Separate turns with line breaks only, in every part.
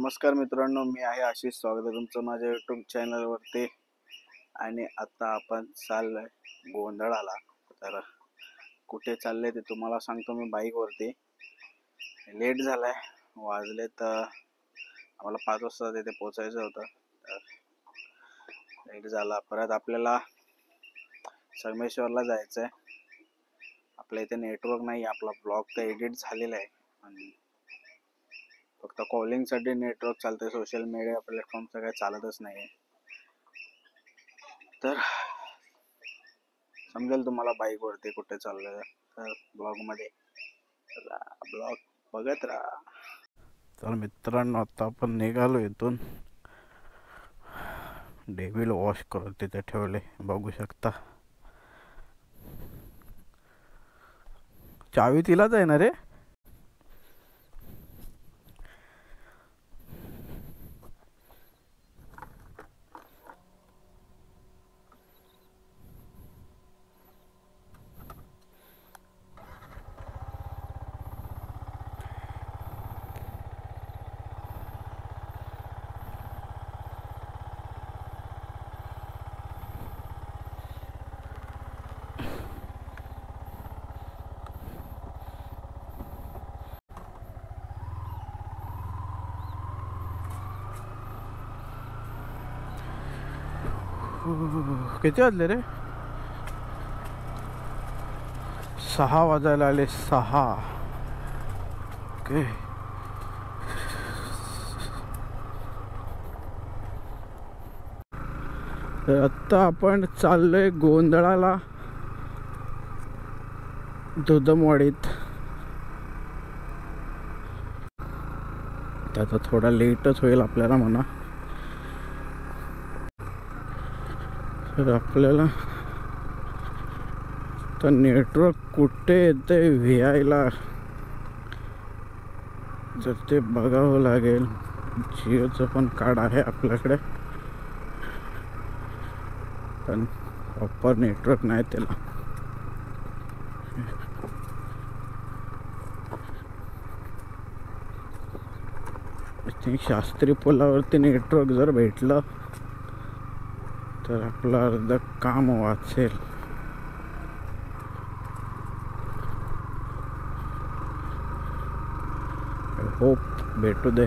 नमस्कार मित्रांनो, मी आहे आशिष. स्वागत आहे तुमचं माझ्या यूट्यूब चॅनलवरती. आणि आता आपण चाललोय गोंधळाला. तर कुठे चालले ते तुम्हाला सांगतो. मी बाईकवरती. लेट झालाय, वाजले तर आम्हाला 5 वाजता तिथे पोहोचायचं होतं. तर लेट झाला. परत आपल्याला संगमेश्वरला जायचं आहे. आपल्या इथे नेटवर्क नाही. आपला ब्लॉग तर एडिट झालेला आहे आणि फक्त कॉलिंगसाठी नेटवर्क चालतंय. सोशल मीडिया प्लॅटफॉर्मचं काही चालतच नाही. तर समजेल तुम्हाला बाईकवरती कुठे चाललोय. तर ब्लॉगमध्ये ब्लॉग बघत राहा. तर मित्रांनो, आता आपण निघालो इथून. डेव्हिल वॉश करून तिथे ठेवले, बघू शकता. चावी तिलाच आहे ना रे. किती वाजले रे? 6 वाजायला आले. 6. ओके. तर आत्ता आपण चाललोय गोंधळाला, दुधमवाडीत. त्याचा थोडा लेटच होईल आपल्याला म्हणा. तर आपल्याला तर नेटवर्क कुठे येते व्हीआयला तर ते बघावं लागेल. जिओचं पण कार्ड आहे आपल्याकडे, पण प्रॉपर नेटवर्क नाही त्याला. शास्त्री पुलावरती नेटवर्क जर भेटलं तर आपलं अर्ध काम वाचेल. होप भेटू दे.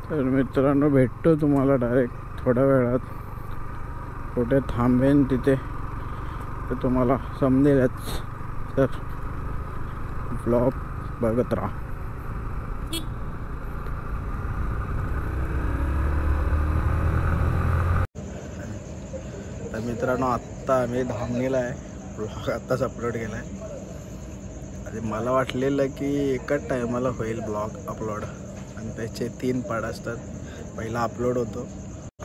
तर मित्रांनो, भेटतो तुम्हाला डायरेक्ट थोड्या वेळात. कुठे थांबेन तिथे तर तुम्हाला समजेलच. तर ब्लॉग बघत राहा. तर मित्रांनो, आत्ता आम्ही धामणीला आहे. ब्लॉग आत्ताच अपलोड केला आहे. आणि मला वाटलेलं की एकाच टायमाला होईल ब्लॉग अपलोड, आणि त्याचे 3 पार्ट असतात. पहिला अपलोड होतो,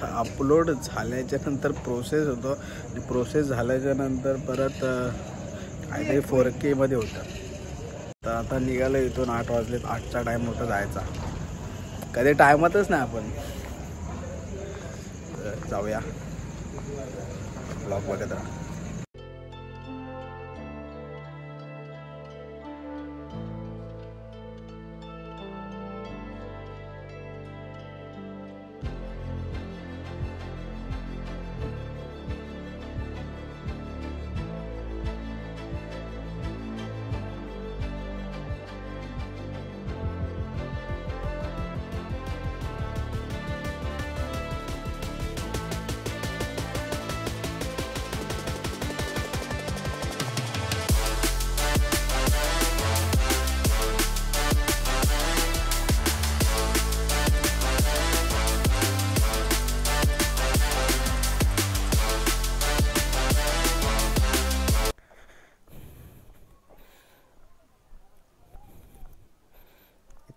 अपलोड झाल्याच्या नंतर प्रोसेस होतो, आणि प्रोसेस झाल्याच्या नंतर परत काहीतरी 4K मध्ये होतं. तर आता निघालो इथून. 8 वाजलेत. 8चा टाईम होता जायचा. कधी टायमातच नाही आपण. जाऊया. ब्लॉग बघत राहा.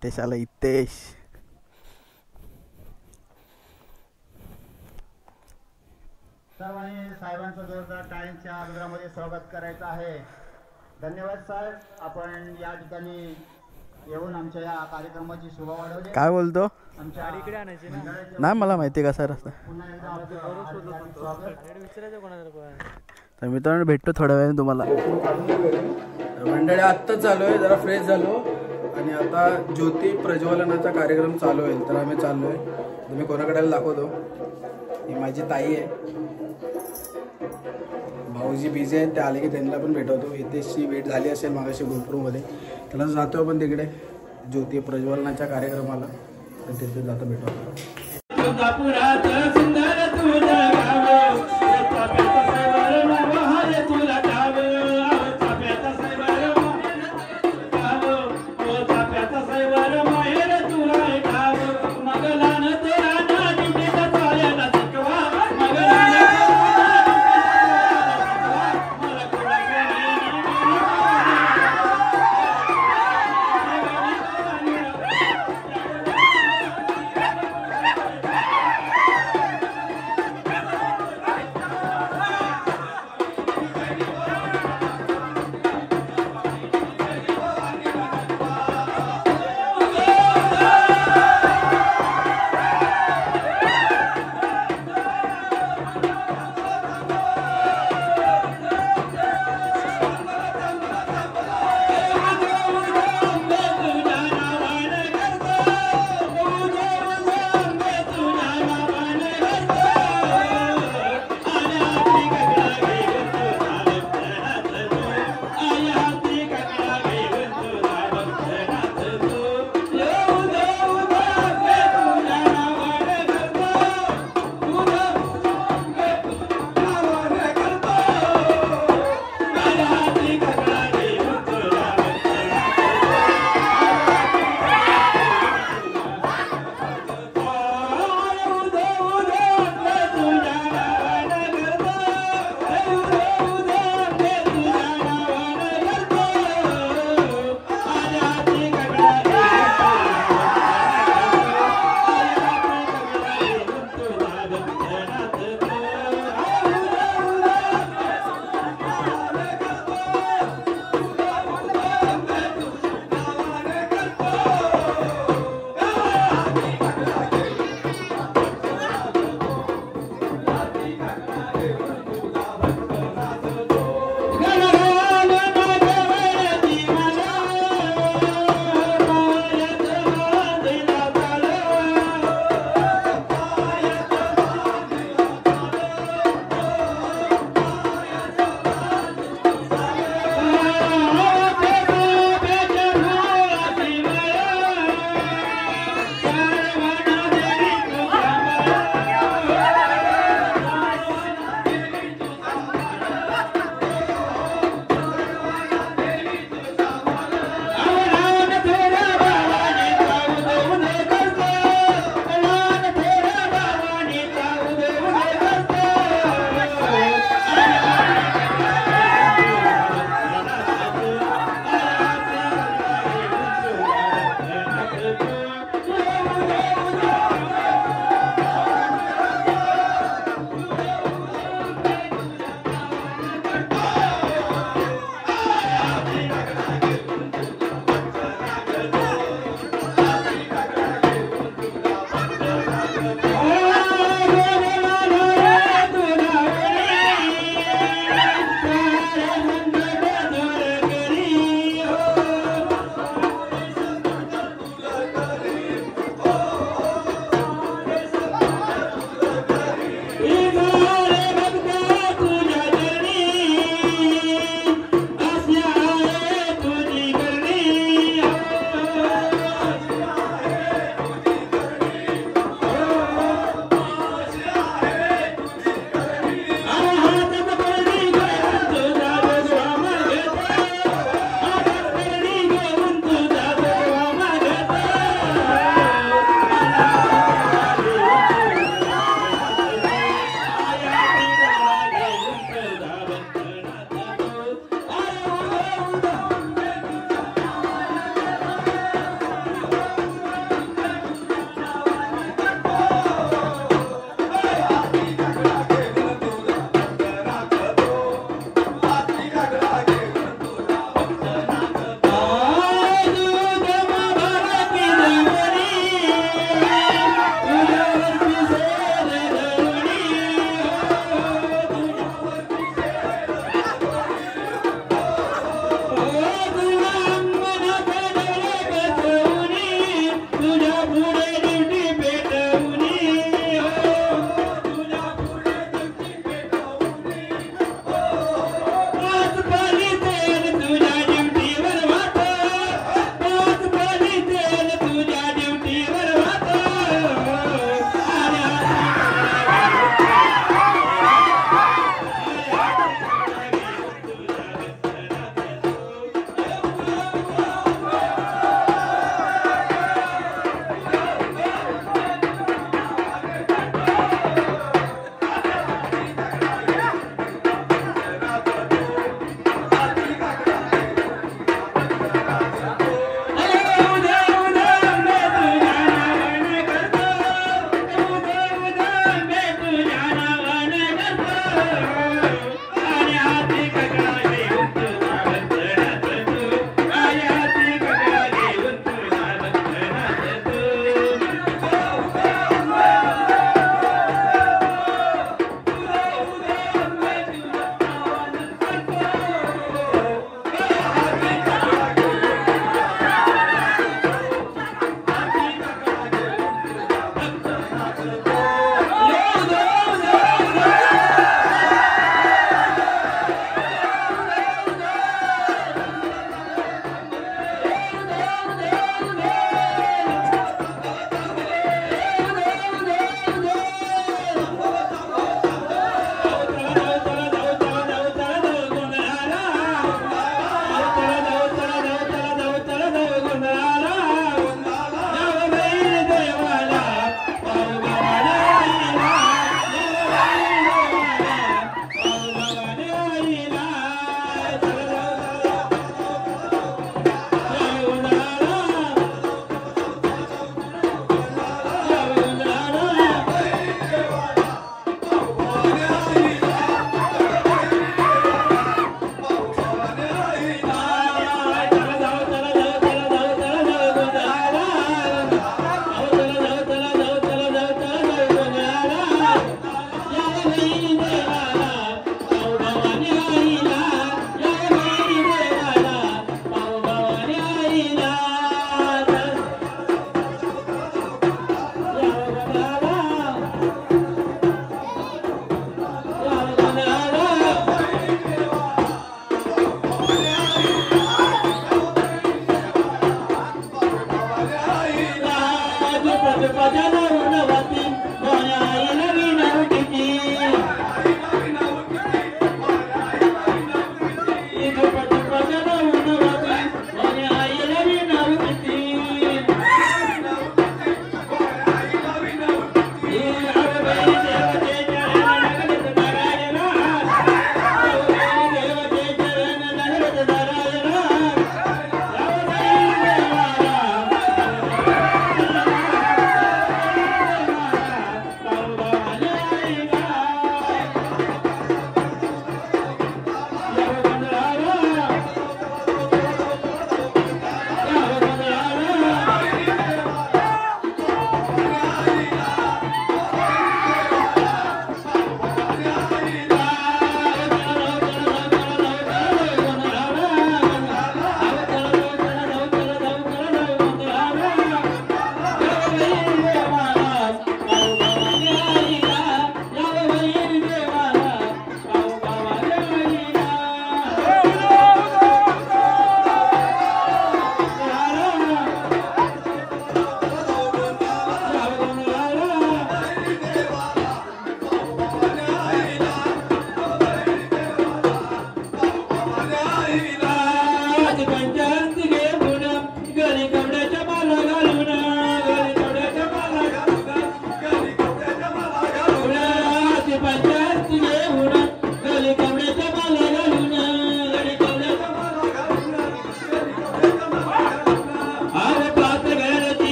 इतेश आला. इतेश
सर्वांनी साहेबांचं जोरदार टाळ्यांच्या आग्रहामध्ये स्वागत करायचं आहे. धन्यवाद साहेब. आपण या ठिकाणी येऊन आमच्या या कार्यक्रमाची शोभा वाढवली.
काय बोलतो?
आमच्या इकडे आणायची ना.
नाही मला माहिती कसा रस्ता.
पुन्हा एकदा आपलं
तर मित्रांनो भेटतो थोड्या वेळाने तुम्हाला. मंडळी आत्ताच चालू आहे, जरा फ्रेश झालो आणि आता ज्योती प्रज्वलनाचा कार्यक्रम चालू होईल तर आम्ही चाललो आहे. तुम्ही कोणाकडे दाखवतो. ही माझी ताई आहे. भाऊजी बिझी आहेत, ते आले की त्यांना पण भेटवतो. इथेची भेट झाली असेल मागाशी गुलपूरमध्ये. त्याला जातो आपण तिकडे ज्योती प्रज्वलनाच्या कार्यक्रमाला, तर तिथे जातो भेटवतो.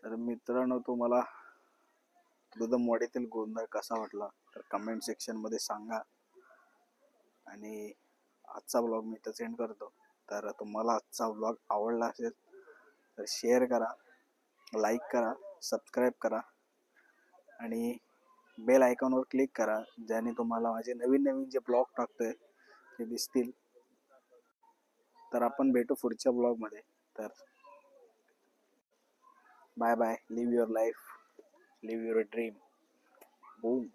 तर मित्रांनो, तुम्हाला दुधमवाडीतील गोंधळ कसा वाटला तर कमेंट सेक्शन मध्ये सांगा. आणि आजचा ब्लॉग मी इथं एंड करतो. तर तुम्हाला आजचा ब्लॉग आवडला असेल तर शेअर करा, लाईक करा, सबस्क्राईब करा आणि बेल आयकॉनवर क्लिक करा, ज्याने तुम्हाला माझे नवीन नवीन जे ब्लॉग टाकतोय ते दिसतील. तर आपण भेटू पुढच्या ब्लॉगमध्ये. तर bye bye. Live your life, live your dream. Boom.